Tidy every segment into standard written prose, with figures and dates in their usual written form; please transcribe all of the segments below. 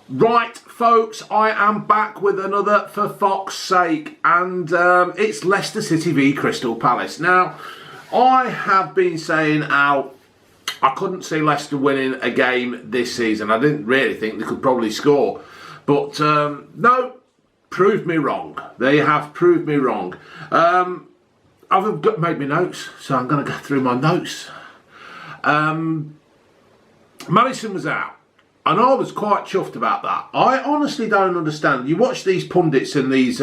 Right, folks, I am back with another For Fox's Sake, and it's Leicester City v Crystal Palace. Now, I have been saying how I couldn't see Leicester winning a game this season. I didn't really think they could probably score, but no, proved me wrong. They have proved me wrong. I've made my notes, so I'm going to go through my notes. Maddison was out. And I was quite chuffed about that. I honestly don't understand. You watch these pundits and these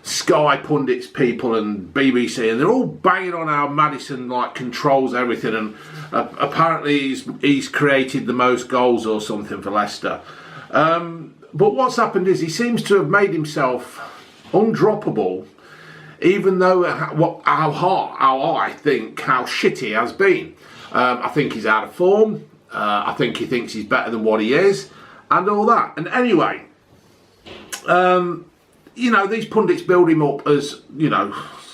Sky pundits people and BBC, and they're all banging on how Maddison controls everything, and apparently he's created the most goals or something for Leicester. But what's happened is he seems to have made himself undroppable, even though how I think how shit he has been. I think he's out of form. I think he thinks he's better than what he is, and all that. And anyway, you know, these pundits build him up as, you know,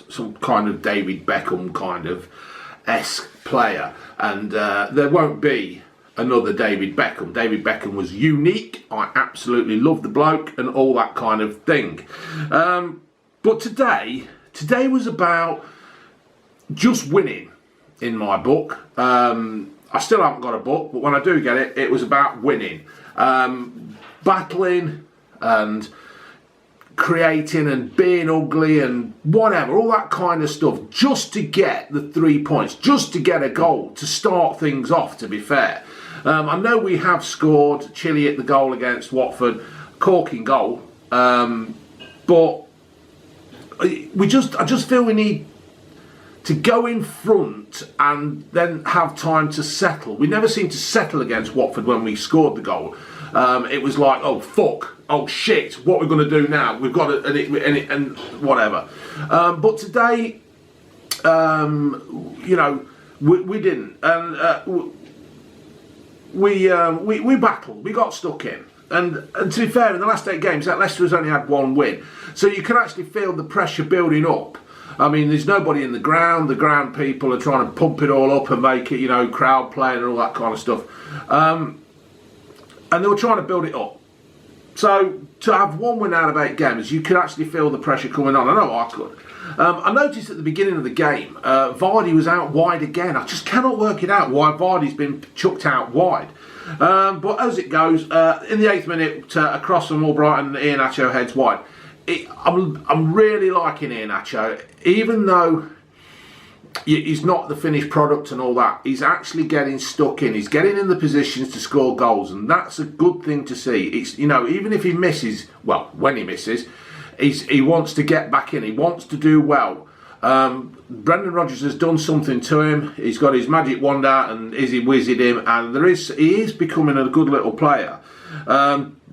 some kind of David Beckham kind of esque player, and there won't be another David Beckham. David Beckham was unique. I absolutely love the bloke and all that kind of thing. But today was about just winning, in my book. I still haven't got a book, but when I do get it, it was about winning. Battling and creating and being ugly and whatever, all that kind of stuff, just to get the 3 points, just to get a goal, to start things off, to be fair. I know we have scored. Chile hit the goal against Watford, corking goal. But I just feel we need to go in front and then have time to settle. We never seemed to settle against Watford when we scored the goal. It was like, oh fuck, oh shit, what we're going to do now? We've got to, and whatever. But today, you know, we didn't, and we battled. We got stuck in. And to be fair, in the last 8 games, that Leicester has only had 1 win. So you can actually feel the pressure building up. I mean, there's nobody in the ground. The ground people are trying to pump it all up and make it, you know, crowd playing and all that kind of stuff. And they were trying to build it up. So to have 1 win out of 8 games, you could actually feel the pressure coming on. I know I could. I noticed at the beginning of the game, Vardy was out wide again. I just cannot work it out why Vardy's been chucked out wide. But as it goes, in the 8th minute, across from Albrighton, Iheanacho heads wide. I'm really liking Iheanacho, even though he's not the finished product and all that. He's actually getting stuck in. He's getting in the positions to score goals, and that's a good thing to see. It's, you know, even if he misses, well, when he misses, he wants to get back in. He wants to do well. Brendan Rodgers has done something to him. He's got his magic wand out and Izzy whizzed him, and he is becoming a good little player.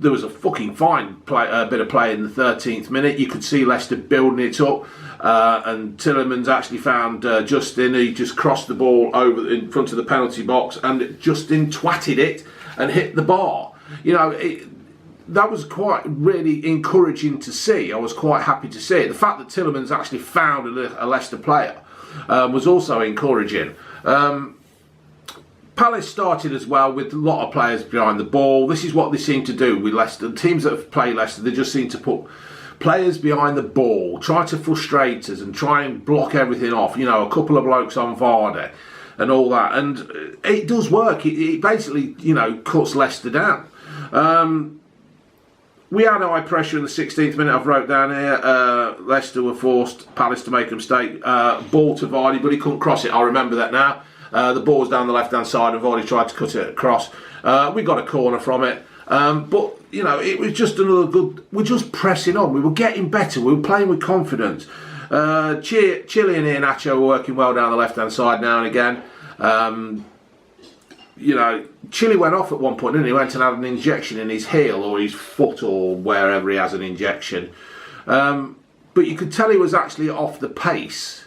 There was a fucking fine bit of play in the 13th minute. You could see Leicester building it up, and Tielemans actually found Justin. He just crossed the ball over in front of the penalty box, and Justin twatted it and hit the bar. You know, that was quite really encouraging to see. I was quite happy to see it. The fact that Tielemans actually found a Leicester player was also encouraging. Palace started as well with a lot of players behind the ball. This is what they seem to do with Leicester. Teams that have played Leicester, they just seem to put players behind the ball, try to frustrate us and try and block everything off. You know, a couple of blokes on Vardy and all that. And it does work. It basically, you know, cuts Leicester down. We had high pressure in the 16th minute. I've wrote down here. Leicester were forced Palace to make a mistake. Ball to Vardy, but he couldn't cross it. I remember that now. The ball was down the left-hand side and Vardy tried to cut it across. We got a corner from it. But, you know, it was just another good... We're just pressing on. We were getting better. We were playing with confidence. Chile and Iheanacho were working well down the left-hand side now and again. You know, Chile went off at one point, didn't he? He went and had an injection in his heel or his foot or wherever he has an injection. But you could tell he was actually off the pace.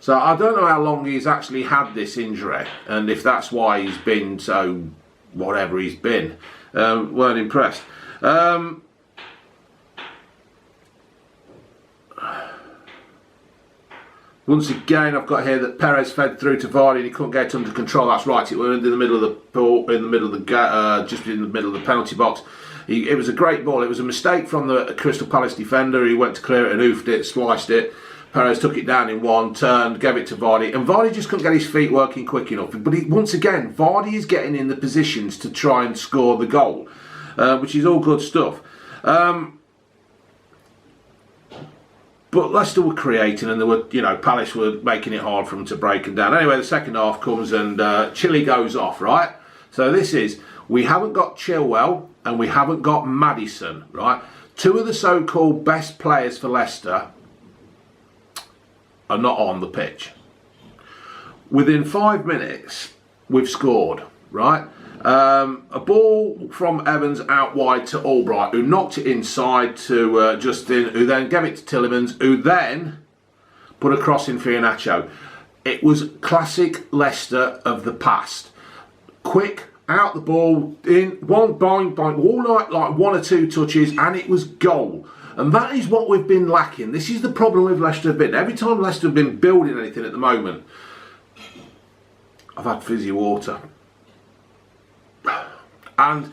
So I don't know how long he's actually had this injury, and if that's why he's been so whatever he's been. Weren't impressed. Once again, I've got here that Perez fed through to Vardy and he couldn't get under control. That's right, it was in the middle of the ball, just in the middle of the penalty box. It was a great ball. It was a mistake from the Crystal Palace defender. He went to clear it and oofed it, sliced it. Perez took it down in one, turned, gave it to Vardy, and Vardy just couldn't get his feet working quick enough. But once again, Vardy is getting in the positions to try and score the goal, which is all good stuff. But Leicester were creating, and Palace were making it hard for them to break them down. Anyway, the second half comes and Chile goes off, right? So we haven't got Chilwell and we haven't got Maddison, right? Two of the so-called best players for Leicester are not on the pitch. Within 5 minutes, we've scored, right? A ball from Evans out wide to Albright, who knocked it inside to Justin, who then gave it to Tielemans, who then put a cross in for Iheanacho. It was classic Leicester of the past. Quick, out the ball, in, one boing, boing, all like one or two touches, and it was goal. And that is what we've been lacking. This is the problem with Leicester have been. Every time Leicester have been building anything at the moment, I've had fizzy water. And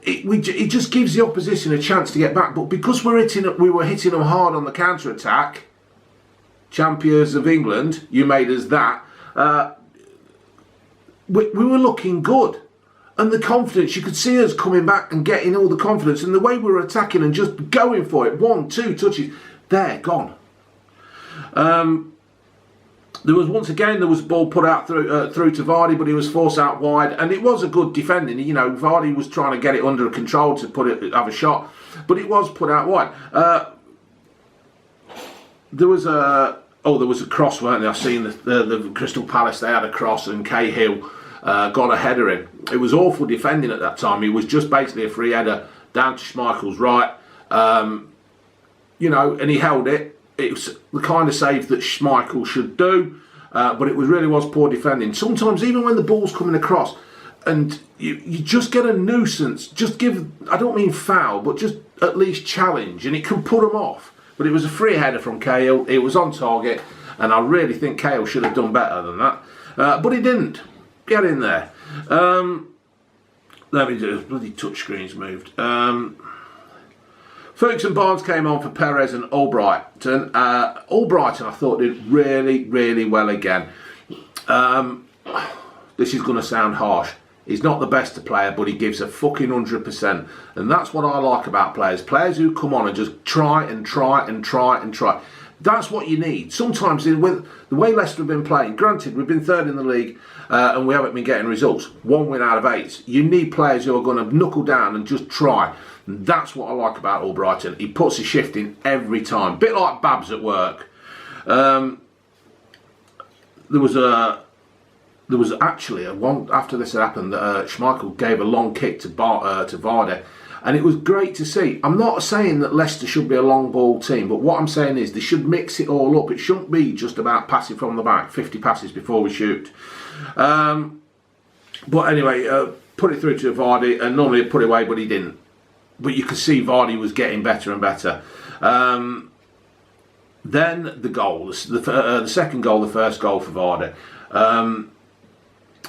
it just gives the opposition a chance to get back. But because we were hitting them hard on the counter-attack, champions of England, you made us that, we were looking good. And the confidence, you could see us coming back and getting all the confidence. And the way we were attacking and just going for it, 1, 2 touches, there, gone. There was a ball put out through to Vardy, but he was forced out wide, and it was a good defending. Vardy was trying to get it under control to have a shot, but it was put out wide. There was a cross, weren't there? I've seen the Crystal Palace. They had a cross, and Cahill got a header in. It was awful defending at that time. It was just basically a free header down to Schmeichel's right, and he held it. It was the kind of save that Schmeichel should do, but it really was poor defending. Sometimes, even when the ball's coming across, and you just get a nuisance, I don't mean foul, but just at least challenge, and it can put them off. But it was a free header from Cahill, it was on target, and I really think Cahill should have done better than that. But he didn't. Get in there. Let me do, bloody touchscreen's moved. Ferguson Barnes came on for Perez and Albrighton. Albrighton, I thought, did really, really well again. This is going to sound harsh. He's not the best player, but he gives a fucking 100%. And that's what I like about players. Players who come on and just try and try and try and try. That's what you need. Sometimes, with the way Leicester have been playing, granted, we've been third in the league and we haven't been getting results. 1 win out of 8. You need players who are going to knuckle down and just try. And that's what I like about Albrighton. He puts a shift in every time. Bit like Babs at work. There was actually a one after this had happened that Schmeichel gave a long kick to Vardy, and it was great to see. I'm not saying that Leicester should be a long ball team, but what I'm saying is they should mix it all up. It shouldn't be just about passing from the back, 50 passes before we shoot. But anyway, put it through to Vardy, and normally he'd put it away, but he didn't. But you could see Vardy was getting better and better. Then the goal, the second goal, the first goal for Vardy.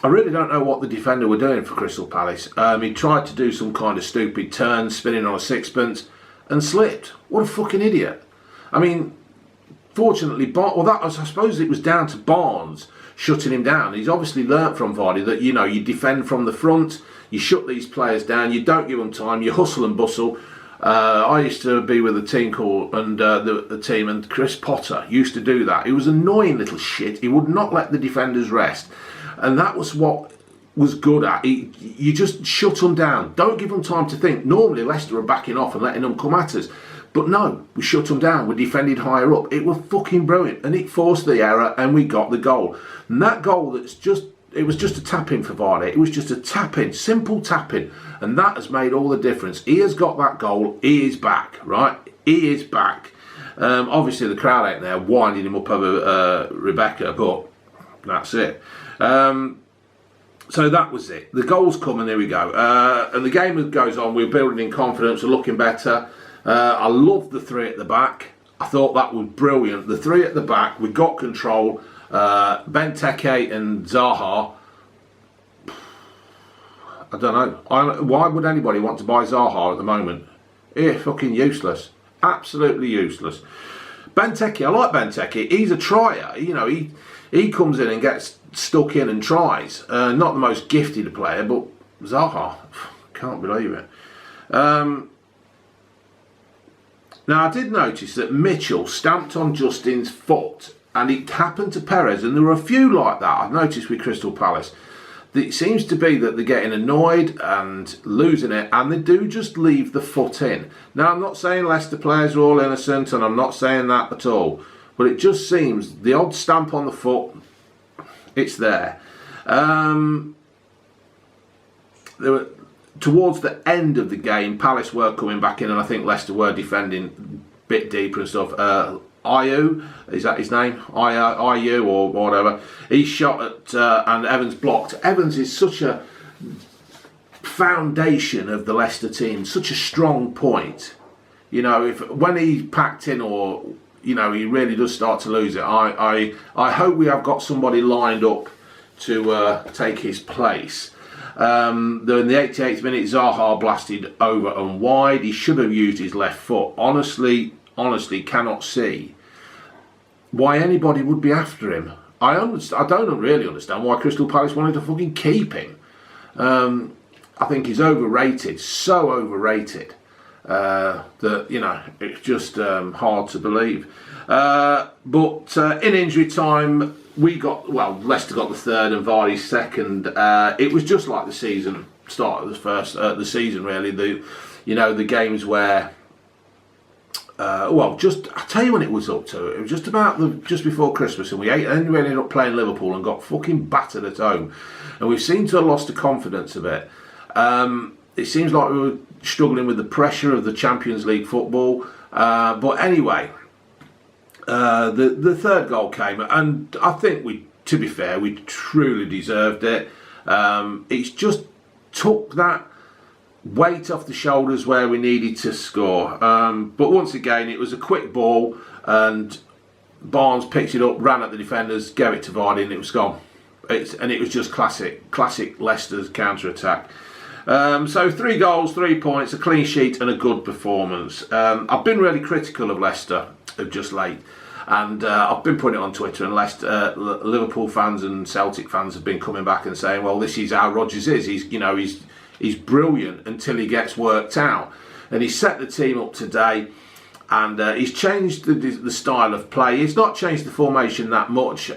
I really don't know what the defender were doing for Crystal Palace. He tried to do some kind of stupid turn, spinning on a sixpence, and slipped. What a fucking idiot. I mean, fortunately, I suppose it was down to Barnes shutting him down. He's obviously learnt from Vardy that, you defend from the front, you shut these players down, you don't give them time, you hustle and bustle. I used to be with a team called, and the team, and Chris Potter used to do that. He was an annoying little shit. He would not let the defenders rest. And that was what was good at. You just shut them down. Don't give them time to think. Normally, Leicester are backing off and letting them come at us. But no, we shut them down. We defended higher up. It was fucking brilliant. And it forced the error, and we got the goal. And that goal, it was just a tap-in for Vardy. It was just a tap-in, simple tap-in. And that has made all the difference. He has got that goal. He is back, right? He is back. Obviously, the crowd ain't there winding him up over Rebecca, but that's it. So that was it. The goals come, and there we go. And the game goes on. We're building in confidence. We're looking better. I love the 3 at the back. I thought that was brilliant. The three at the back, we got control. Benteke and Zaha. I don't know. Why would anybody want to buy Zaha at the moment? Fucking useless. Absolutely useless. Benteke, I like Benteke. He's a trier. You know, he comes in and gets stuck in and tries. Not the most gifted player, but Zaha, can't believe it. Now, I did notice that Mitchell stamped on Justin's foot, and it happened to Perez, and there were a few like that I've noticed with Crystal Palace. It seems to be that they're getting annoyed and losing it, and they do just leave the foot in. Now, I'm not saying Leicester players are all innocent, and I'm not saying that at all, but it just seems the odd stamp on the foot, it's there. Towards the end of the game, Palace were coming back in, and I think Leicester were defending a bit deeper and stuff. Ayew, is that his name? Ayew or whatever. He shot at and Evans blocked. Evans is such a foundation of the Leicester team, such a strong point. You know, when he packed in, or you know, he really does start to lose it. I hope we have got somebody lined up to take his place. In the 88th minute, Zaha blasted over and wide. He should have used his left foot. Honestly, cannot see why anybody would be after him. I don't really understand why Crystal Palace wanted to fucking keep him. I think he's overrated, so overrated that, you know, it's just hard to believe. But in injury time, Leicester got the third and Vardy second. It was just like the season, start of the season really. The games where, I'll tell you when it was up to. It was just before Christmas, and we ended up playing Liverpool and got fucking battered at home, and we've seemed to have lost the confidence a bit. It seems like we were struggling with the pressure of the Champions League football, but anyway. The third goal came, and I think to be fair, we truly deserved it. It's just took that weight off the shoulders where we needed to score. But once again, it was a quick ball, and Barnes picked it up, ran at the defenders, gave it to Vardy, and it was gone. It was just classic Leicester's counter-attack. So 3 goals, 3 points, a clean sheet, and a good performance. I've been really critical of Leicester of just late. And I've been putting it on Twitter, and Liverpool fans and Celtic fans have been coming back and saying, well, this is how Rodgers is. He's brilliant until he gets worked out. And he's set the team up today, and he's changed the style of play. He's not changed the formation that much.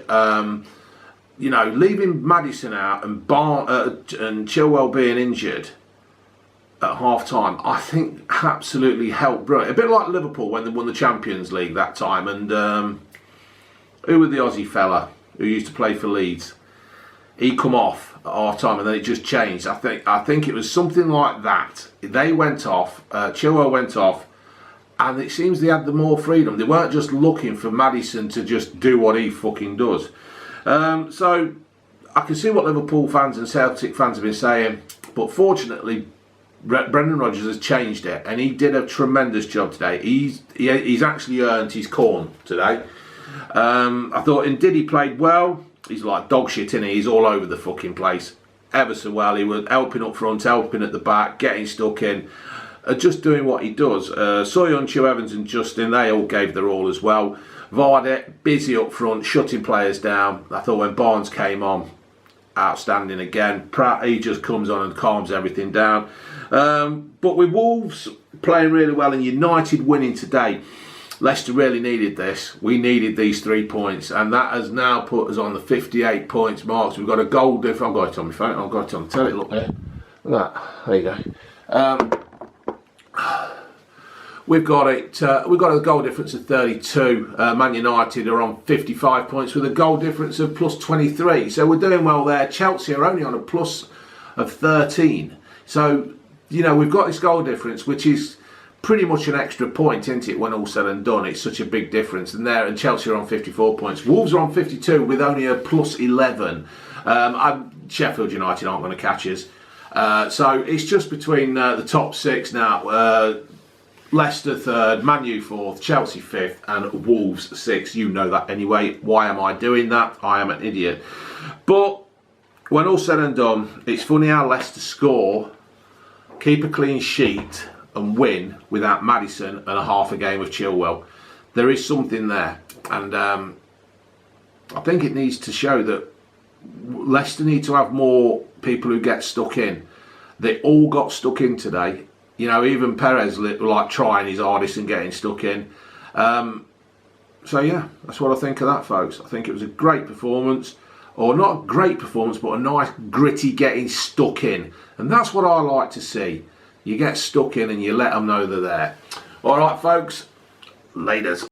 Leaving Maddison out and Chilwell being injured at half time, I think absolutely helped brilliant. A bit like Liverpool when they won the Champions League that time, and who was the Aussie fella who used to play for Leeds? He come off at half time, and then it just changed. I think it was something like that. They went off, Chilwell went off, and it seems they had the more freedom. They weren't just looking for Maddison to just do what he fucking does. So I can see what Liverpool fans and Celtic fans have been saying, but fortunately Brendan Rodgers has changed it, and he did a tremendous job today. He's actually earned his corn today. I thought Ndidi played well. He's like dog shit, innit? He's all over the fucking place. Ever so well. He was helping up front, helping at the back, getting stuck in, just doing what he does. Soyuncu, Evans and Justin, they all gave their all as well. Vardy, busy up front, shutting players down. I thought when Barnes came on, outstanding again. Pratt, he just comes on and calms everything down. But with Wolves playing really well and United winning today, Leicester really needed this. We needed these 3 points, and that has now put us on the 58 points mark. So we've got a goal difference. I've got it on my phone. I've got it on the telly. Look there. Look at that. There you go. We've got a goal difference of 32. Man United are on 55 points with a goal difference of plus 23. So we're doing well there. Chelsea are only on a plus of 13. So, we've got this goal difference, which is pretty much an extra point, isn't it, when all's said and done? It's such a big difference. And Chelsea are on 54 points. Wolves are on 52 with only a plus 11. Sheffield United aren't going to catch us. So it's just between the top 6 now. Leicester third, Man U fourth, Chelsea fifth, and Wolves sixth. You know that anyway. Why am I doing that? I am an idiot. But when all said and done, it's funny how Leicester score, keep a clean sheet, and win without Maddison and a half a game of Chilwell. There is something there, and I think it needs to show that Leicester need to have more people who get stuck in. They all got stuck in today. You know, even Perez like trying his hardest and getting stuck in. So yeah, that's what I think of that, folks. I think it was a great performance, or not a great performance, but a nice gritty getting stuck in, and that's what I like to see. You get stuck in and you let them know they're there. All right, folks. Laters.